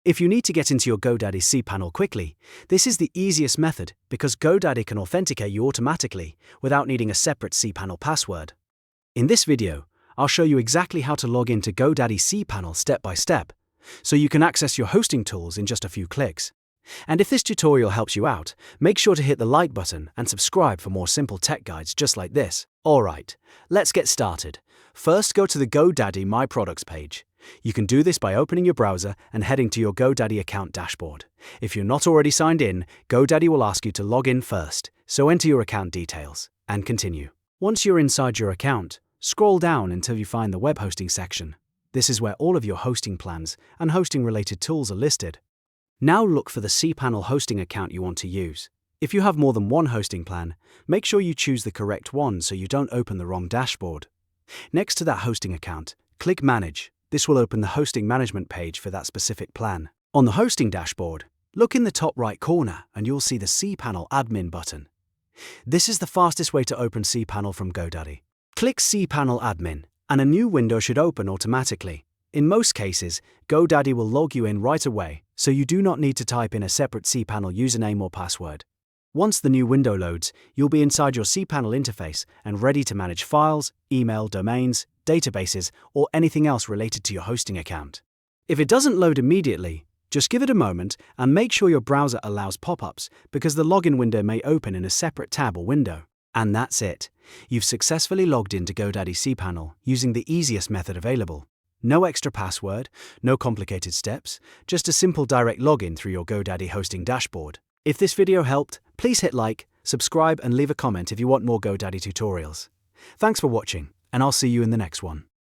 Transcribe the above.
If you need to get into your GoDaddy cPanel quickly, this is the easiest method because GoDaddy can authenticate you automatically without needing a separate cPanel password. In this video, I'll show you exactly how to log into GoDaddy cPanel step by step, so you can access your hosting tools in just a few clicks. And if this tutorial helps you out, make sure to hit the like button and subscribe for more simple tech guides just like this. Alright, let's get started. First, go to the GoDaddy My Products page. You can do this by opening your browser and heading to your GoDaddy account dashboard. If you're not already signed in, GoDaddy will ask you to log in first, so enter your account details and continue. Once you're inside your account, scroll down until you find the web hosting section. This is where all of your hosting plans and hosting-related tools are listed. Now look for the cPanel hosting account you want to use. If you have more than one hosting plan, make sure you choose the correct one so you don't open the wrong dashboard. Next to that hosting account, click Manage. This will open the hosting management page for that specific plan. On the hosting dashboard, look in the top right corner and you'll see the cPanel Admin button. This is the fastest way to open cPanel from GoDaddy. Click cPanel Admin and a new window should open automatically. In most cases, GoDaddy will log you in right away, so you do not need to type in a separate cPanel username or password. Once the new window loads, you'll be inside your cPanel interface and ready to manage files, email, domains, databases, or anything else related to your hosting account. If it doesn't load immediately, just give it a moment and make sure your browser allows pop-ups because the login window may open in a separate tab or window. And that's it. You've successfully logged into GoDaddy cPanel using the easiest method available. No extra password, no complicated steps, just a simple direct login through your GoDaddy hosting dashboard. If this video helped, please hit like, subscribe and leave a comment if you want more GoDaddy tutorials. Thanks for watching, and I'll see you in the next one.